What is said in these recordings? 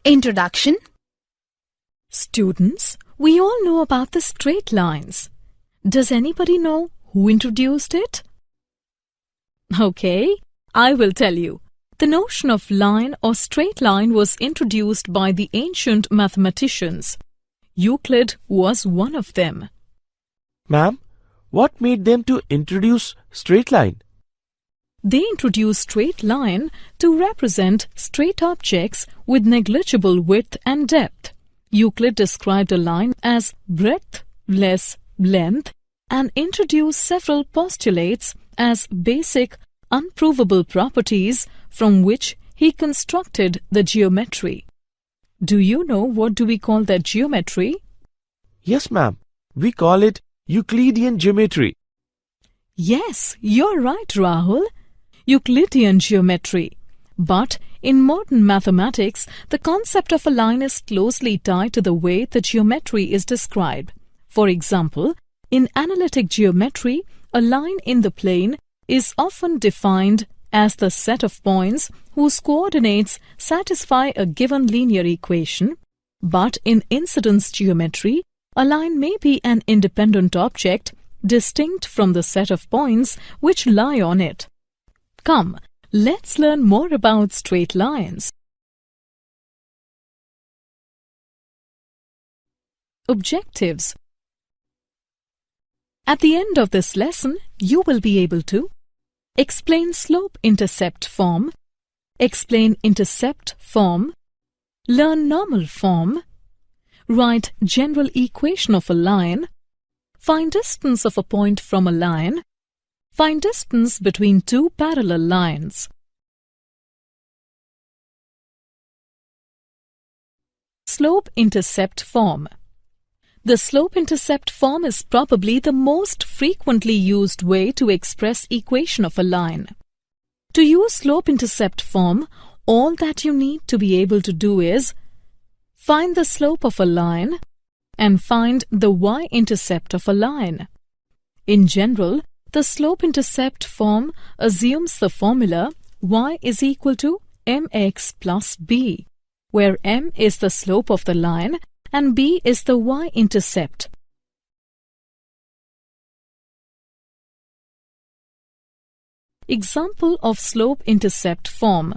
Introduction. Students, we all know about the straight lines. Does anybody know who introduced it? Okay, I will tell you. The notion of line or straight line was introduced by the ancient mathematicians. Euclid was one of them. Ma'am, what made them to introduce straight line? They introduced straight line to represent straight objects with negligible width and depth. Euclid described a line as breadth less length and introduced several postulates as basic, unprovable properties from which he constructed the geometry. Do you know what do we call that geometry? Yes, ma'am. We call it Euclidean Geometry. Yes, you're right, Rahul. Euclidean Geometry. But in modern mathematics, the concept of a line is closely tied to the way the geometry is described. For example, in analytic geometry, a line in the plane is often defined as the set of points whose coordinates satisfy a given linear equation. But in incidence geometry, a line may be an independent object distinct from the set of points which lie on it. Come, let's learn more about straight lines. Objectives. At the end of this lesson, you will be able to explain slope-intercept form, explain intercept form, learn normal form, write general equation of a line, find distance of a point from a line, find distance between two parallel lines. Slope-intercept form. The slope-intercept form is probably the most frequently used way to express equation of a line. To use slope-intercept form, all that you need to be able to do is find the slope of a line and find the y-intercept of a line. In general, the slope-intercept form assumes the formula y is equal to mx plus b, where m is the slope of the line and b is the y-intercept. Example of slope-intercept form.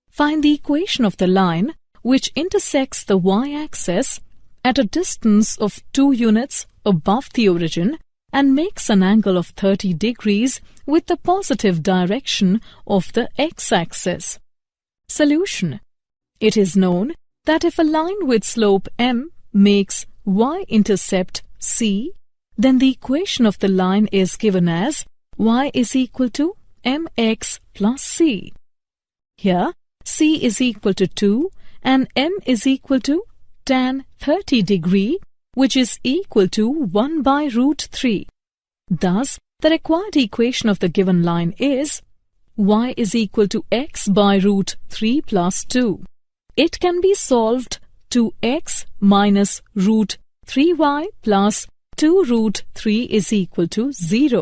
Find the equation of the line which intersects the y-axis at a distance of 2 units above the origin and makes an angle of 30 degrees with the positive direction of the x-axis. Solution. It is known that if a line with slope m makes y-intercept c, then the equation of the line is given as y is equal to mx plus c. Here, c is equal to 2 and m is equal to tan 30 degree, which is equal to 1 by root 3. Thus, the required equation of the given line is y is equal to x by root 3 plus 2. It can be solved to x minus root 3y plus 2 root 3 is equal to 0.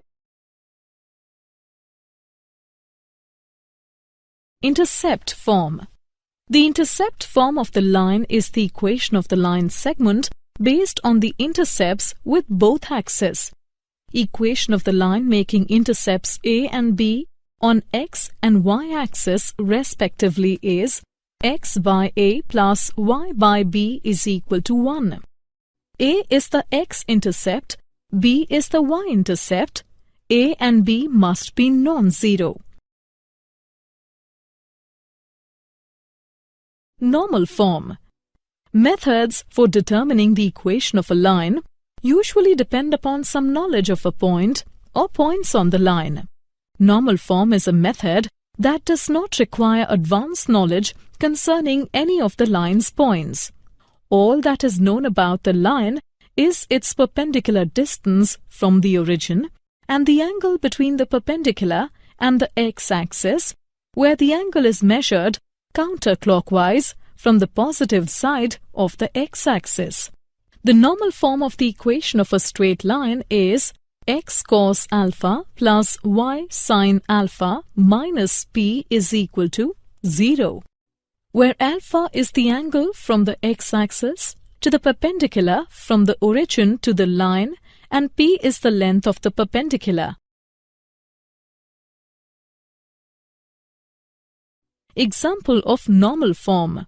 Intercept form. The intercept form of the line is the equation of the line segment based on the intercepts with both axes. Equation of the line making intercepts a and b on x and y axis respectively is x by a plus y by b is equal to 1. A is the x-intercept, b is the y-intercept. A and b must be non-zero. Normal form. Methods for determining the equation of a line usually depend upon some knowledge of a point or points on the line. Normal form is a method that does not require advanced knowledge concerning any of the line's points. All that is known about the line is its perpendicular distance from the origin and the angle between the perpendicular and the x-axis, where the angle is measured counterclockwise from the positive side of the x-axis. The normal form of the equation of a straight line is x cos alpha plus y sin alpha minus p is equal to 0. where alpha is the angle from the x-axis to the perpendicular from the origin to the line and p is the length of the perpendicular. Example of normal form.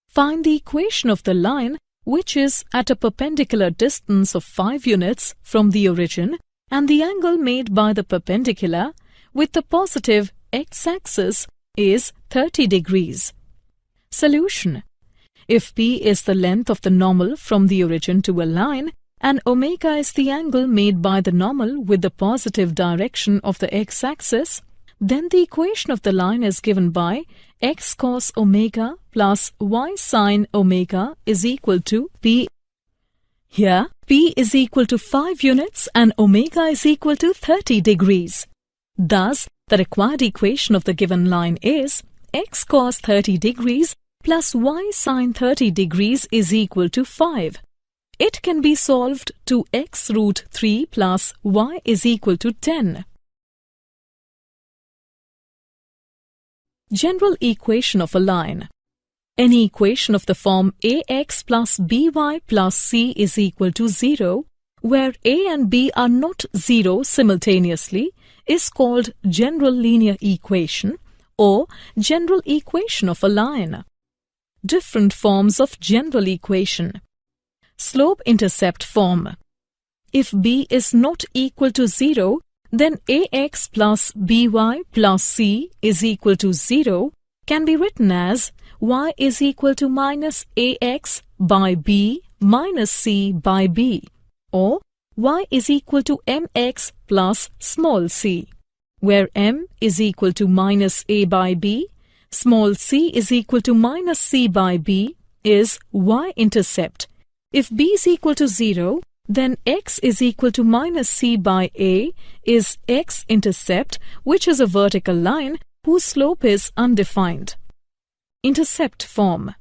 Find the equation of the line which is at a perpendicular distance of 5 units from the origin and the angle made by the perpendicular with the positive x-axis is 30 degrees. Solution. If p is the length of the normal from the origin to a line and omega is the angle made by the normal with the positive direction of the x-axis, then the equation of the line is given by x cos omega plus y sin omega is equal to p. Here, p is equal to 5 units and omega is equal to 30 degrees. Thus, the required equation of the given line is x cos 30 degrees plus y sin 30 degrees is equal to 5. It can be solved to x root 3 plus y is equal to 10. General equation of a line. Any equation of the form ax plus by plus c is equal to 0, where a and b are not 0 simultaneously, is called general linear equation or general equation of a line. Different forms of general equation. Slope-intercept form. If b is not equal to 0, then ax plus by plus c is equal to 0 can be written as y is equal to minus ax by b minus c by b, or y is equal to mx plus small c, where m is equal to minus a by b, small c is equal to minus c by b is y-intercept. If b is equal to 0, then x is equal to minus c by a is x-intercept, which is a vertical line whose slope is undefined. Intercept form.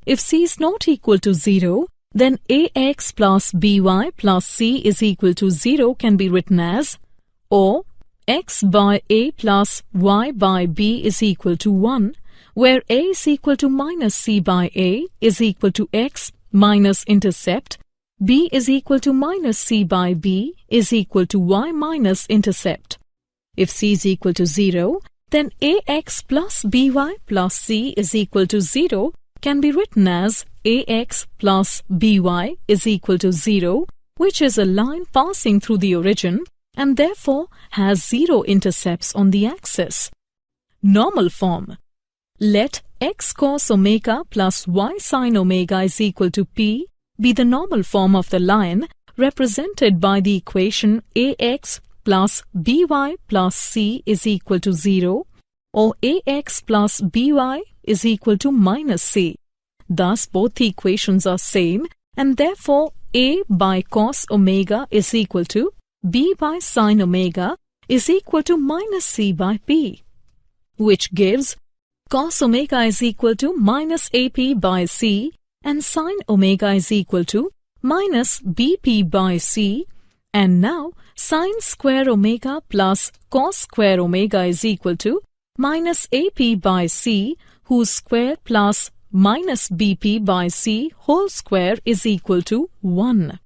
If c is not equal to 0, then ax plus by plus c is equal to 0 can be written as or x by a plus y by b is equal to 1, where a is equal to minus c by a is equal to x minus intercept, b is equal to minus c by b is equal to y minus intercept. If c is equal to 0, then ax plus by plus c is equal to 0 can be written as ax plus by is equal to 0, which is a line passing through the origin and therefore has 0 intercepts on the axis. Normal form. Let x cos omega plus y sin omega is equal to p be the normal form of the line represented by the equation ax plus by plus c is equal to 0 or ax plus by is equal to minus c. Thus both the equations are same and therefore a by cos omega is equal to b by sin omega is equal to minus c by p, which gives cos omega is equal to minus ap by c and sin omega is equal to minus bp by c, and now sin square omega plus cos square omega is equal to minus ap by c whose square plus minus bp by c whole square is equal to 1.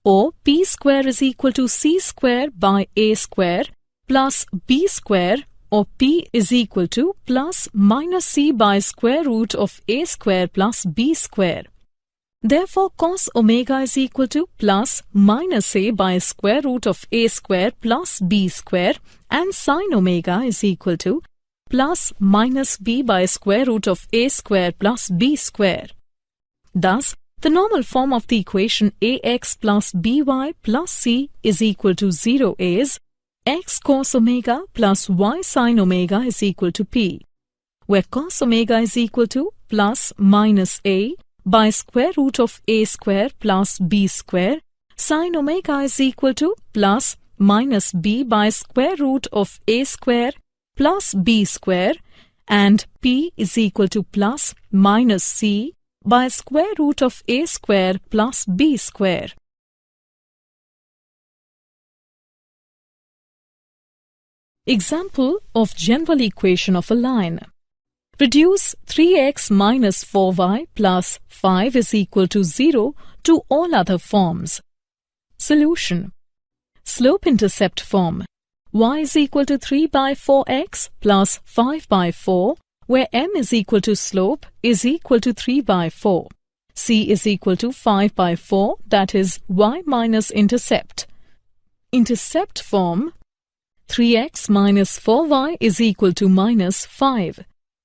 Or p square is equal to c square by a square plus b square, or p is equal to plus minus c by square root of a square plus b square. Therefore, cos omega is equal to plus minus a by square root of a square plus b square, and sin omega is equal to plus minus b by square root of a square plus b square. Thus, the normal form of the equation ax plus by plus c is equal to 0 is x cos omega plus y sin omega is equal to p, where cos omega is equal to plus minus a by square root of a square plus b square, sin omega is equal to plus minus b by square root of a square plus b square, and p is equal to plus minus c by square root of a square plus b square. Example of general equation of a line. Reduce 3x minus 4y plus 5 is equal to 0 to all other forms. Solution. Slope-intercept form. Y is equal to 3 by 4x plus 5 by 4, where m is equal to slope is equal to 3 by 4. C is equal to 5 by 4, that is y minus intercept. Intercept form. 3x minus 4y is equal to minus 5.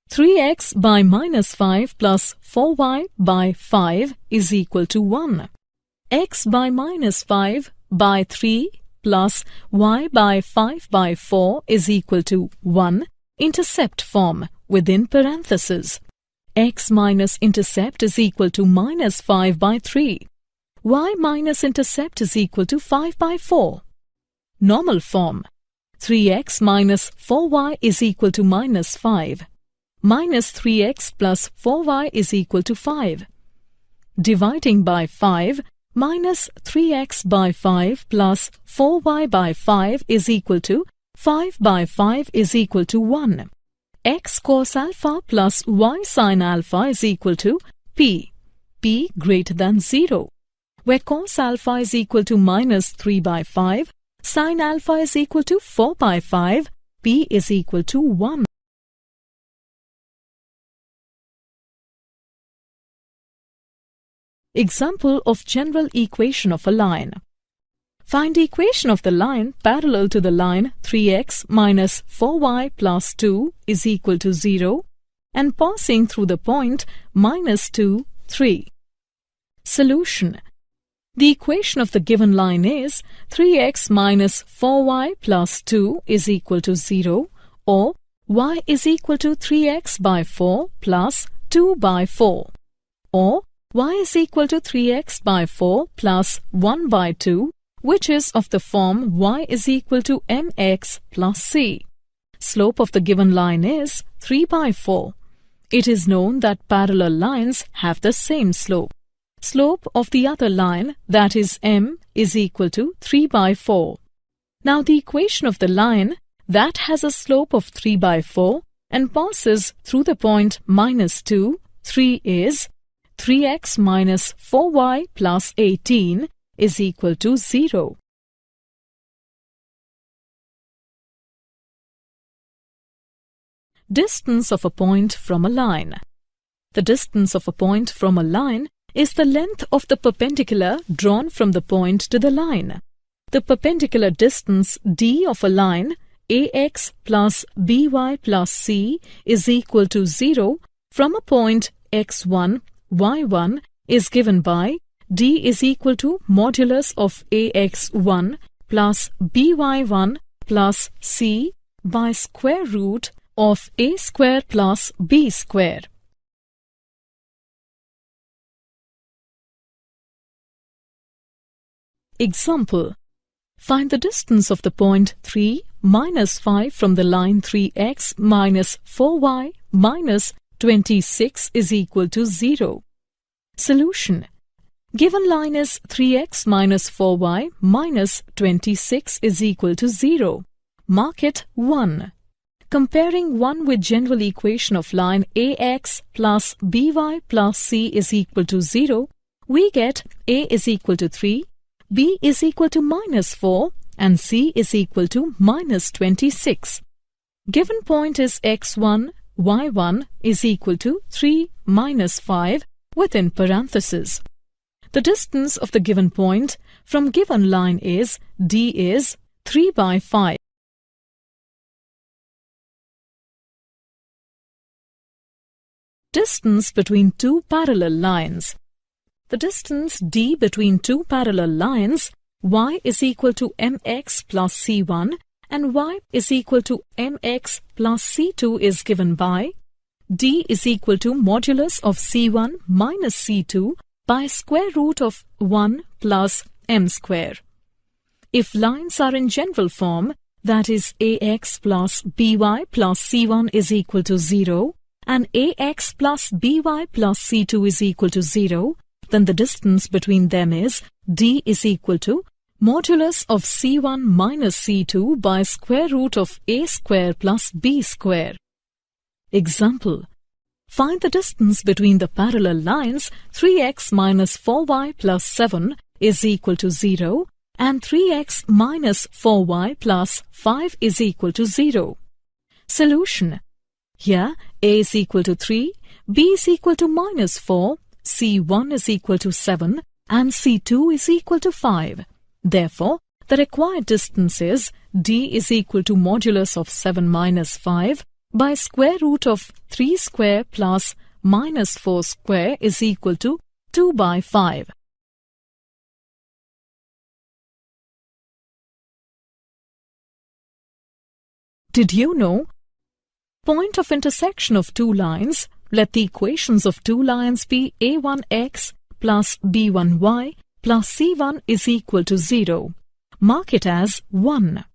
3x by minus 5 plus 4y by 5 is equal to 1. X by minus 5 by 3 plus y by 5 by 4 is equal to 1. Intercept form within parentheses. X minus intercept is equal to minus 5 by 3. Y minus intercept is equal to 5 by 4. Normal form. 3x minus 4y is equal to minus 5. Minus 3x plus 4y is equal to 5. Dividing by 5, minus 3x by 5 plus 4y by 5 is equal to 5 by 5 is equal to 1. X cos alpha plus y sin alpha is equal to p. P greater than 0. Where cos alpha is equal to minus 3 by 5, sin alpha is equal to 4 by 5, p is equal to 1. Example of general equation of a line. Find the equation of the line parallel to the line 3x minus 4y plus 2 is equal to 0 and passing through the point minus 2, 3. Solution. The equation of the given line is 3x minus 4y plus 2 is equal to 0 or y is equal to 3x by 4 plus 2 by 4 or y is equal to 3x by 4 plus 1 by 2, which is of the form y is equal to mx plus c. Slope of the given line is 3 by 4. It is known that parallel lines have the same slope. Slope of the other line, that is m, is equal to 3 by 4. Now the equation of the line that has a slope of 3 by 4 and passes through the point minus 2, 3 is 3x minus 4y plus 18 is equal to 0. Distance of a point from a line. The distance of a point from a line is the length of the perpendicular drawn from the point to the line. The perpendicular distance d of a line ax plus by plus c is equal to 0 from a point x1, y1 is given by d is equal to modulus of ax1 plus by1 plus c by square root of a square plus b square. Example. Find the distance of the point 3 minus 5 from the line 3x minus 4y minus 26 is equal to 0. Solution. Given line is 3x minus 4y minus 26 is equal to 0. Mark it 1. Comparing 1 with general equation of line ax plus by plus c is equal to 0, we get a is equal to 3, b is equal to minus 4 and c is equal to minus 26. Given point is x1, y1 is equal to 3 minus 5 within parentheses. The distance of the given point from given line is d is 3 by 5. Distance between two parallel lines. The distance d between two parallel lines y is equal to mx plus c1 and y is equal to mx plus c2 is given by d is equal to modulus of c1 minus c2 by square root of 1 plus m square. If lines are in general form, that is ax plus by plus c1 is equal to 0 and ax plus by plus c2 is equal to 0, then the distance between them is d is equal to modulus of c1 minus c2 by square root of a square plus b square. Example. Find the distance between the parallel lines 3x minus 4y plus 7 is equal to 0 and 3x minus 4y plus 5 is equal to 0. Solution. Here a is equal to 3, b is equal to minus 4, c1 is equal to 7 and c2 is equal to 5. Therefore, the required distance is d is equal to modulus of 7 minus 5 by square root of 3 square plus minus 4 square is equal to 2 by 5. Did you know? Point of intersection of two lines. Let the equations of two lines be a1x plus b1y plus c1 is equal to 0. Mark it as 1.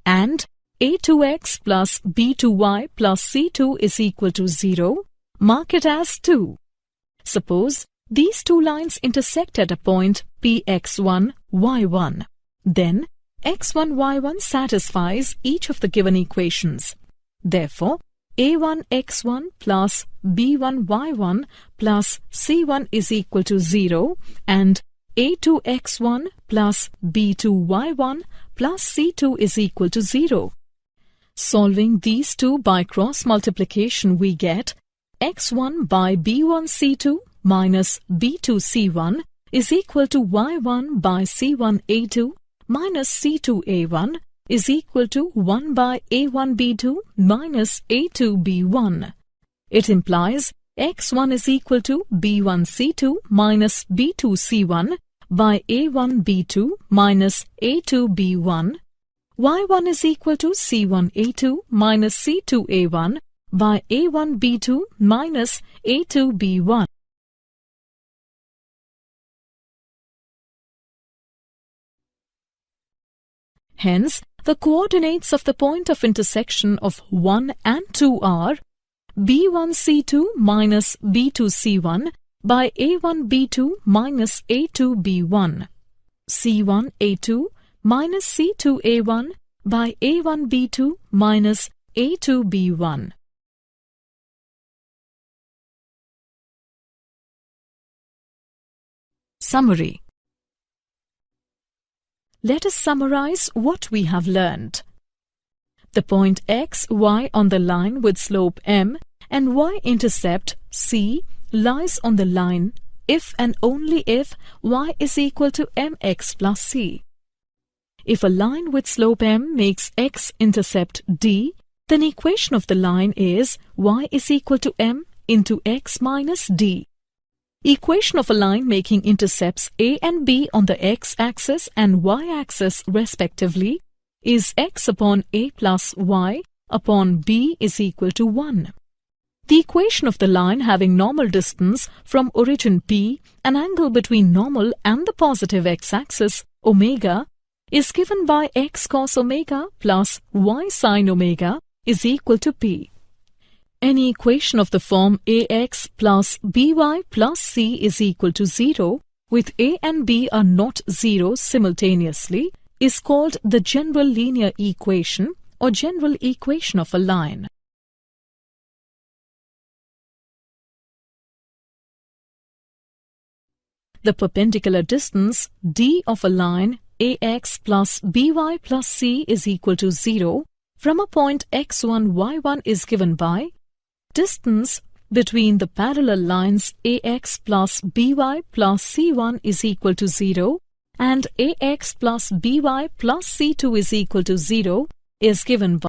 And a2x plus b2y plus c2 is equal to 0. Mark it as 2. Suppose these two lines intersect at a point px1, y1. Then x1, y1 satisfies each of the given equations. Therefore, a1x1 plus b1y1 plus c1 is equal to 0 and a2x1 plus b2y1 plus c2 is equal to 0. Solving these two by cross multiplication, we get x1 by b1c2 minus b2c1 is equal to y1 by c1a2 minus c2a1 is equal to 1 by a1b2 minus a2b1. It implies x1 is equal to b1c2 minus b2c1 by a1b2 minus a2b1. y1 is equal to c1a2 minus c2a1 by a1b2 minus a2b1. Hence, the coordinates of the point of intersection of 1 and 2 are b1c2 minus b2c1 by a1b2 minus a2b1, c1a2 minus c2a1 by a1b2 minus a2b1. Summary. Let us summarize what we have learned. The point x, y on the line with slope m and y-intercept c lies on the line if and only if y is equal to mx plus c. If a line with slope m makes x-intercept d, then equation of the line is y is equal to m into x minus d. Equation of a line making intercepts a and b on the x-axis and y-axis respectively is x upon a plus y upon b is equal to 1. The equation of the line having normal distance from origin P, an angle between normal and the positive x-axis, omega, is given by x cos omega plus y sin omega is equal to P. Any equation of the form ax plus by plus c is equal to 0, with a and b are not 0 simultaneously, is called the general linear equation or general equation of a line. The perpendicular distance d of a line ax plus by plus c is equal to 0 from a point x1, y1 is given by distance between the parallel lines ax plus by plus c1 is equal to 0 and ax plus by plus c2 is equal to 0 is given by